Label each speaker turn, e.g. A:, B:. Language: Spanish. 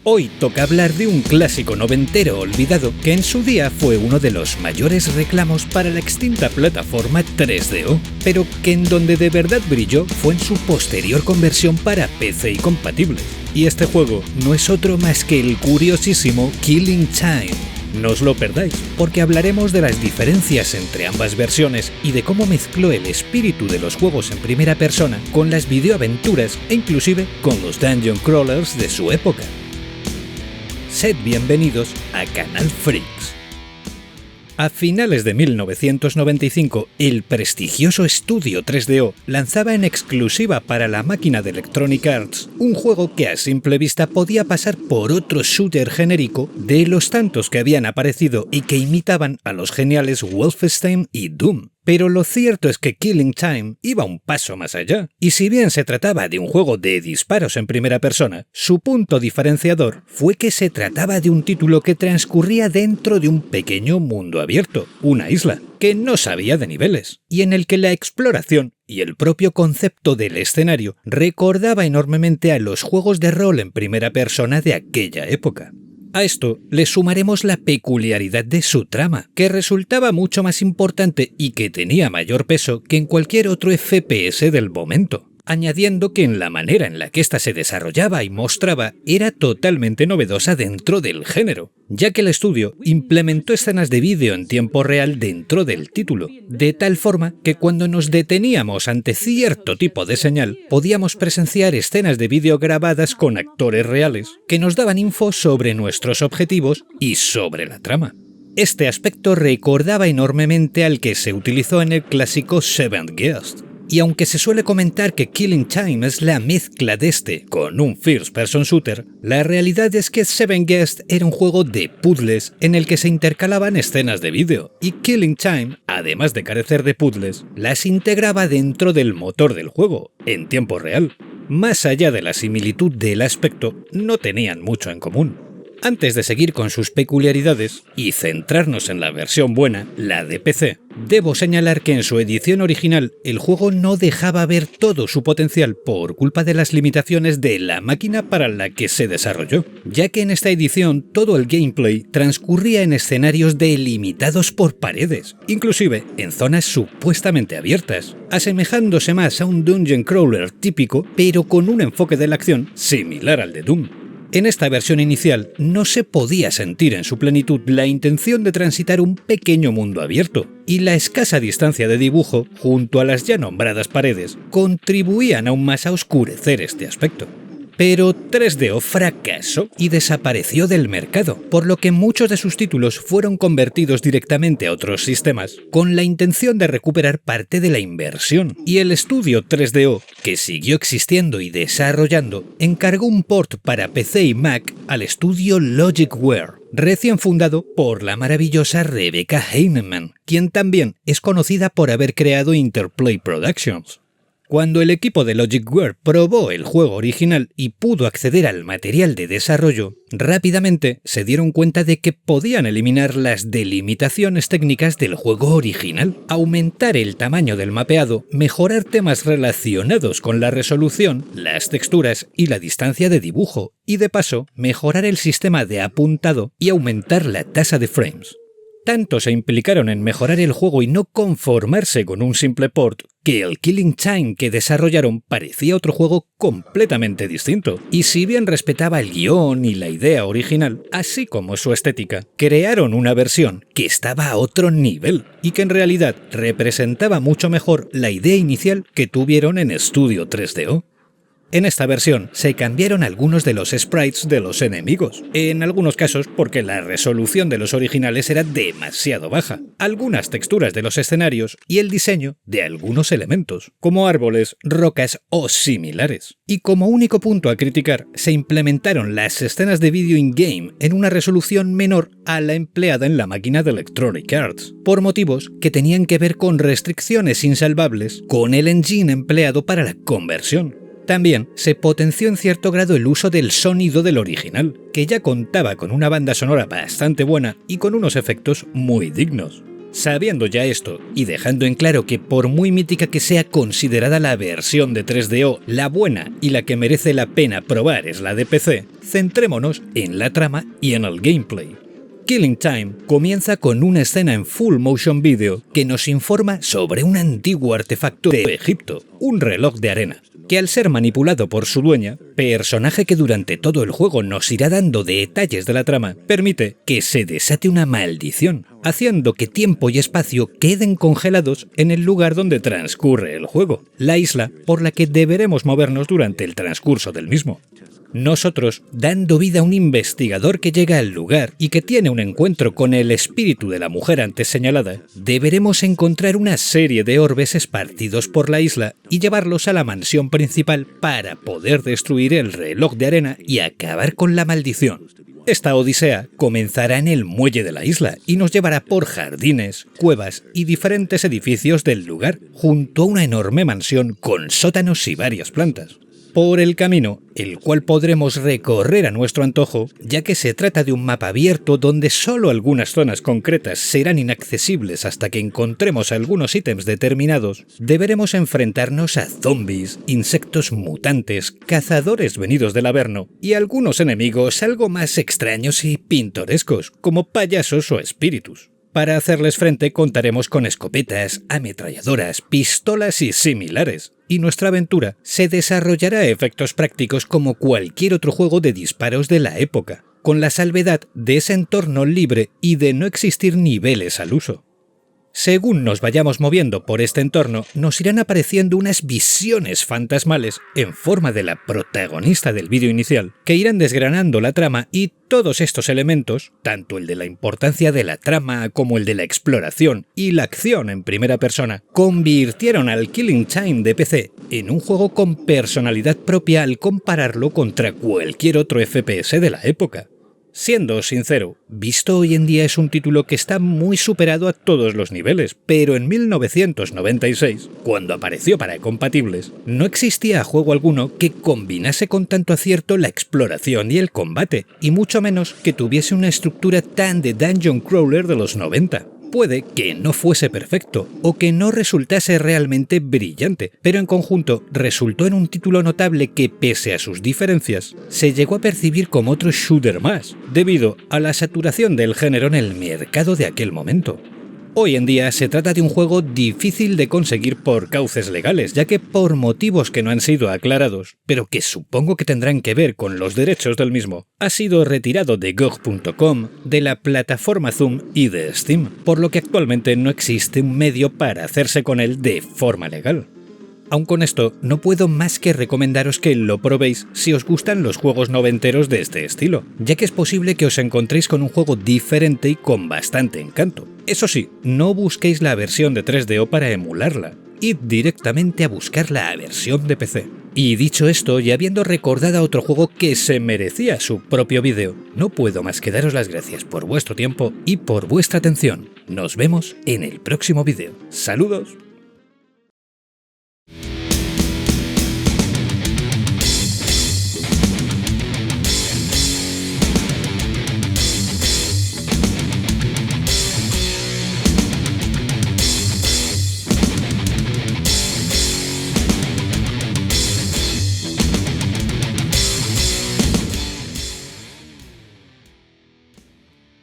A: Hoy toca hablar de un clásico noventero olvidado que en su día fue uno de los mayores reclamos para la extinta plataforma 3DO, pero que en donde de verdad brilló fue en su posterior conversión para PC y compatibles. Y este juego no es otro más que el curiosísimo Killing Time. No os lo perdáis, porque hablaremos de las diferencias entre ambas versiones y de cómo mezcló el espíritu de los juegos en primera persona con las videoaventuras e inclusive con los dungeon crawlers de su época. Sed bienvenidos a Canal Freaks. A finales de 1995, el prestigioso estudio 3DO lanzaba en exclusiva para la máquina de Electronic Arts un juego que a simple vista podía pasar por otro shooter genérico de los tantos que habían aparecido y que imitaban a los geniales Wolfenstein y Doom. Pero lo cierto es que Killing Time iba un paso más allá, y si bien se trataba de un juego de disparos en primera persona, su punto diferenciador fue que se trataba de un título que transcurría dentro de un pequeño mundo abierto, una isla, que no sabía de niveles, y en el que la exploración y el propio concepto del escenario recordaba enormemente a los juegos de rol en primera persona de aquella época. A esto le sumaremos la peculiaridad de su trama, que resultaba mucho más importante y que tenía mayor peso que en cualquier otro FPS del momento, añadiendo que en la manera en la que ésta se desarrollaba y mostraba era totalmente novedosa dentro del género, ya que el estudio implementó escenas de vídeo en tiempo real dentro del título, de tal forma que cuando nos deteníamos ante cierto tipo de señal, podíamos presenciar escenas de vídeo grabadas con actores reales que nos daban info sobre nuestros objetivos y sobre la trama. Este aspecto recordaba enormemente al que se utilizó en el clásico Seventh Guest. Y aunque se suele comentar que Killing Time es la mezcla de este con un first-person shooter, la realidad es que Seventh Guest era un juego de puzzles en el que se intercalaban escenas de vídeo, y Killing Time, además de carecer de puzzles, las integraba dentro del motor del juego, en tiempo real. Más allá de la similitud del aspecto, no tenían mucho en común. Antes de seguir con sus peculiaridades y centrarnos en la versión buena, la de PC, debo señalar que en su edición original el juego no dejaba ver todo su potencial por culpa de las limitaciones de la máquina para la que se desarrolló, ya que en esta edición todo el gameplay transcurría en escenarios delimitados por paredes, inclusive en zonas supuestamente abiertas, asemejándose más a un dungeon crawler típico, pero con un enfoque de la acción similar al de Doom. En esta versión inicial no se podía sentir en su plenitud la intención de transitar un pequeño mundo abierto, y la escasa distancia de dibujo, junto a las ya nombradas paredes, contribuían aún más a oscurecer este aspecto. Pero 3DO fracasó y desapareció del mercado, por lo que muchos de sus títulos fueron convertidos directamente a otros sistemas, con la intención de recuperar parte de la inversión. Y el estudio 3DO, que siguió existiendo y desarrollando, encargó un port para PC y Mac al estudio Logicware, recién fundado por la maravillosa Rebecca Heinemann, quien también es conocida por haber creado Interplay Productions. Cuando el equipo de Logicware probó el juego original y pudo acceder al material de desarrollo, rápidamente se dieron cuenta de que podían eliminar las delimitaciones técnicas del juego original, aumentar el tamaño del mapeado, mejorar temas relacionados con la resolución, las texturas y la distancia de dibujo, y de paso mejorar el sistema de apuntado y aumentar la tasa de frames. Tanto se implicaron en mejorar el juego y no conformarse con un simple port, que el Killing Time que desarrollaron parecía otro juego completamente distinto. Y si bien respetaba el guión y la idea original, así como su estética, crearon una versión que estaba a otro nivel y que en realidad representaba mucho mejor la idea inicial que tuvieron en Studio 3DO. En esta versión se cambiaron algunos de los sprites de los enemigos, en algunos casos porque la resolución de los originales era demasiado baja, algunas texturas de los escenarios y el diseño de algunos elementos, como árboles, rocas o similares. Y como único punto a criticar, se implementaron las escenas de vídeo in-game en una resolución menor a la empleada en la máquina de Electronic Arts, por motivos que tenían que ver con restricciones insalvables con el engine empleado para la conversión. También se potenció en cierto grado el uso del sonido del original, que ya contaba con una banda sonora bastante buena y con unos efectos muy dignos. Sabiendo ya esto y dejando en claro que por muy mítica que sea considerada la versión de 3DO, la buena y la que merece la pena probar es la de PC, centrémonos en la trama y en el gameplay. Killing Time comienza con una escena en full motion video que nos informa sobre un antiguo artefacto de Egipto, un reloj de arena, que al ser manipulado por su dueña, personaje que durante todo el juego nos irá dando detalles de la trama, permite que se desate una maldición, haciendo que tiempo y espacio queden congelados en el lugar donde transcurre el juego, la isla por la que deberemos movernos durante el transcurso del mismo. Nosotros, dando vida a un investigador que llega al lugar y que tiene un encuentro con el espíritu de la mujer antes señalada, deberemos encontrar una serie de orbes esparcidos por la isla y llevarlos a la mansión principal para poder destruir el reloj de arena y acabar con la maldición. Esta odisea comenzará en el muelle de la isla y nos llevará por jardines, cuevas y diferentes edificios del lugar, junto a una enorme mansión con sótanos y varias plantas. Por el camino, el cual podremos recorrer a nuestro antojo, ya que se trata de un mapa abierto donde solo algunas zonas concretas serán inaccesibles hasta que encontremos algunos ítems determinados, deberemos enfrentarnos a zombies, insectos mutantes, cazadores venidos del Averno y algunos enemigos algo más extraños y pintorescos, como payasos o espíritus. Para hacerles frente contaremos con escopetas, ametralladoras, pistolas y similares, y nuestra aventura se desarrollará a efectos prácticos como cualquier otro juego de disparos de la época, con la salvedad de ese entorno libre y de no existir niveles al uso. Según nos vayamos moviendo por este entorno, nos irán apareciendo unas visiones fantasmales en forma de la protagonista del vídeo inicial, que irán desgranando la trama y todos estos elementos, tanto el de la importancia de la trama como el de la exploración y la acción en primera persona, convirtieron al Killing Time de PC en un juego con personalidad propia al compararlo contra cualquier otro FPS de la época. Siendo sincero, visto hoy en día es un título que está muy superado a todos los niveles, pero en 1996, cuando apareció para compatibles, no existía juego alguno que combinase con tanto acierto la exploración y el combate, y mucho menos que tuviese una estructura tan de dungeon crawler de los 90. Puede que no fuese perfecto, o que no resultase realmente brillante, pero en conjunto resultó en un título notable que, pese a sus diferencias, se llegó a percibir como otro shooter más, debido a la saturación del género en el mercado de aquel momento. Hoy en día se trata de un juego difícil de conseguir por cauces legales, ya que por motivos que no han sido aclarados, pero que supongo que tendrán que ver con los derechos del mismo, ha sido retirado de GOG.com, de la plataforma Zoom y de Steam, por lo que actualmente no existe un medio para hacerse con él de forma legal. Aun con esto, no puedo más que recomendaros que lo probéis si os gustan los juegos noventeros de este estilo, ya que es posible que os encontréis con un juego diferente y con bastante encanto. Eso sí, no busquéis la versión de 3DO para emularla, id directamente a buscar la versión de PC. Y dicho esto, y habiendo recordado a otro juego que se merecía su propio vídeo, no puedo más que daros las gracias por vuestro tiempo y por vuestra atención. Nos vemos en el próximo vídeo. ¡Saludos!